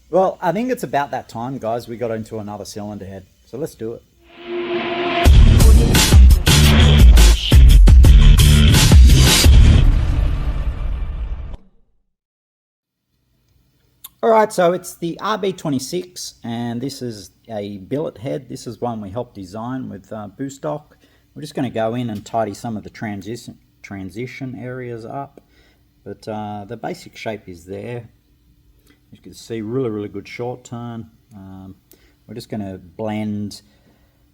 Well, I think it's about that time, guys. We got into another cylinder head. So let's do it. All right, so it's the Rab26, and this is a billet head. This is one we helped design with Boostock. We're just going to go in and tidy some of the transition areas up, but the basic shape is there. You can see really good short turn. We're just going to blend.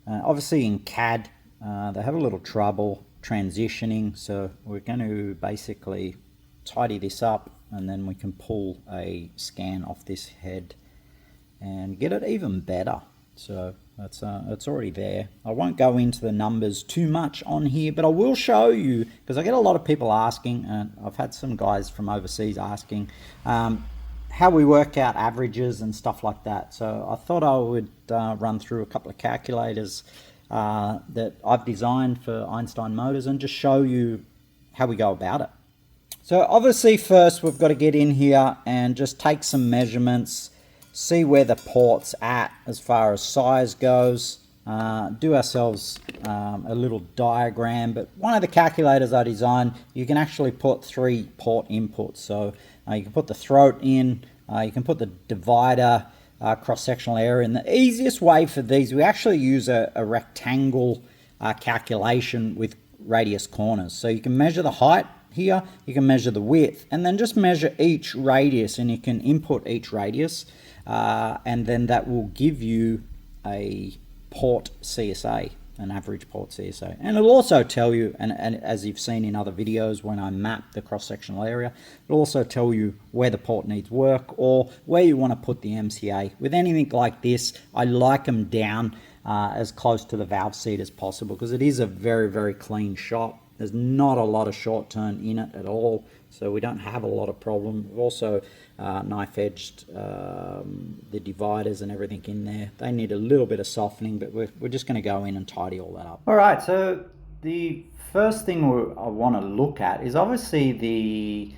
Obviously in CAD, they have a little trouble transitioning, so we're going to basically tidy this up, and then we can pull a scan off this head and get it even better. So that's it's already there. I won't go into the numbers too much on here, but I will show you, because I get a lot of people asking, and I've had some guys from overseas asking how we work out averages and stuff like that. So I thought I would run through a couple of calculators that I've designed for Einstein motors and just show you how we go about it. So obviously first we've got to get in here and just take some measurements, see where the port's at as far as size goes, do ourselves a little diagram. But one of the calculators I designed, you can actually put 3 port inputs. So you can put the throat in, you can put the divider, cross-sectional area. And the easiest way for these, we actually use a rectangle calculation with radius corners. So you can measure the height here, you can measure the width, and then just measure each radius, and you can input each radius, and then that will give you a port CSA, an average port CSA. And it'll also tell you, and as you've seen in other videos when I map the cross-sectional area, it'll also tell you where the port needs work or where you want to put the MCA. With anything like this, I like them down as close to the valve seat as possible, because it is a very clean shop. There's not a lot of short turn in it at all, so we don't have a lot of problem. We've also knife edged the dividers and everything in there. They need a little bit of softening, but we're just going to go in and tidy all that up. All right, so the first thing I want to look at is obviously the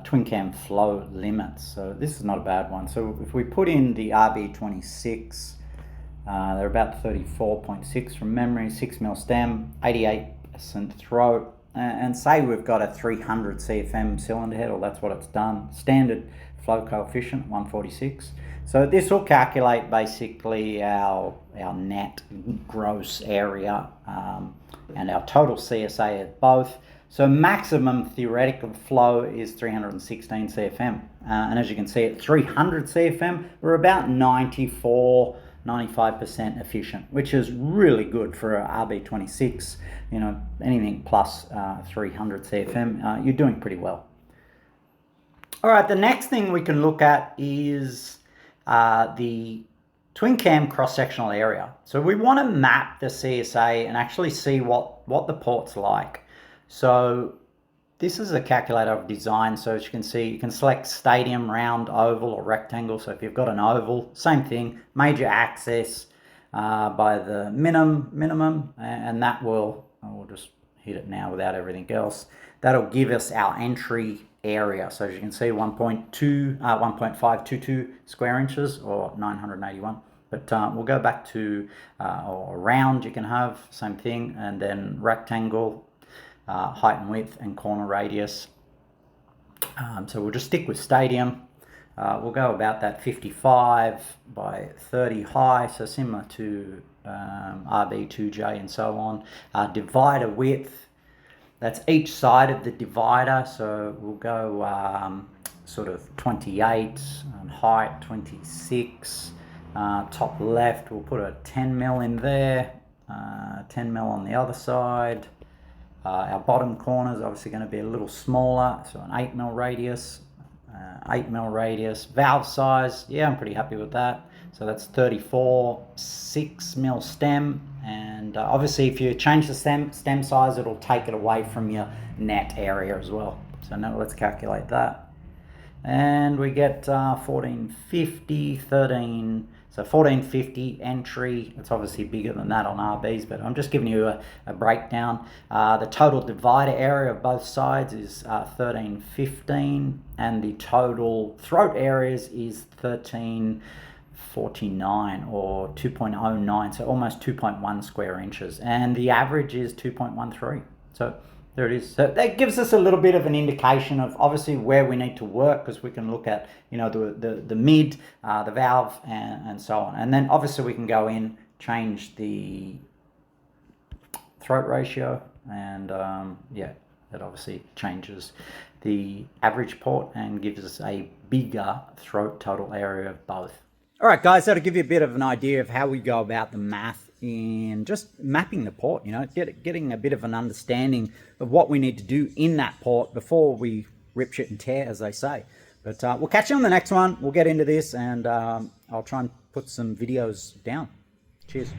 twin cam flow limits. So this is not a bad one. So if we put in the Rab26, they're about 34.6 from memory, 6mm stem, 88% throat, and say we've got a 300 CFM cylinder head, or that's what it's done. Standard flow coefficient 146. So this will calculate basically our net gross area and our total CSA at both. So maximum theoretical flow is 316 CFM, and as you can see at 300 CFM we're about 95% efficient, which is really good for a Rab26. You know, anything plus 300 CFM, you're doing pretty well. All right, the next thing we can look at is the twin cam cross-sectional area. So we want to map the CSA and actually see what the port's like. So this is a calculator I've designed, so as you can see, you can select stadium, round, oval, or rectangle. So if you've got an oval, same thing, major access by the minimum, and that will, we'll just hit it now without everything else. That'll give us our entry area. So as you can see, 1.522 square inches, or 981. But we'll go back to or round, you can have, same thing, and then rectangle, height and width, and corner radius. So we'll just stick with stadium. We'll go about that 55 by 30 high, so similar to Rab2J and so on. Divider width, that's each side of the divider, so we'll go sort of 28, and height 26. Top left, we'll put a 10mm in there, 10mm on the other side. Our bottom corner is obviously going to be a little smaller, so an 8mm radius, 8mm radius. Valve size, yeah, I'm pretty happy with that. So that's 34, 6mm stem, and obviously if you change the stem size, it'll take it away from your net area as well. So now let's calculate that. And we get 1450, So 1450 entry, it's obviously bigger than that on RBs, but I'm just giving you a breakdown. The total divider area of both sides is 1315, and the total throat areas is 1349 or 2.09, so almost 2.1 square inches, and the average is 2.13. So there it is. So that gives us a little bit of an indication of obviously where we need to work, because we can look at, you know, the mid, the valve, and so on. And then obviously we can go in, change the throat ratio, and yeah, that obviously changes the average port and gives us a bigger throat total area of both. All right, guys, so to give you a bit of an idea of how we go about the math in just mapping the port, you know, getting a bit of an understanding of what we need to do in that port before we rip, shit, and tear, as they say. But we'll catch you on the next one. We'll get into this, and I'll try and put some videos down. Cheers.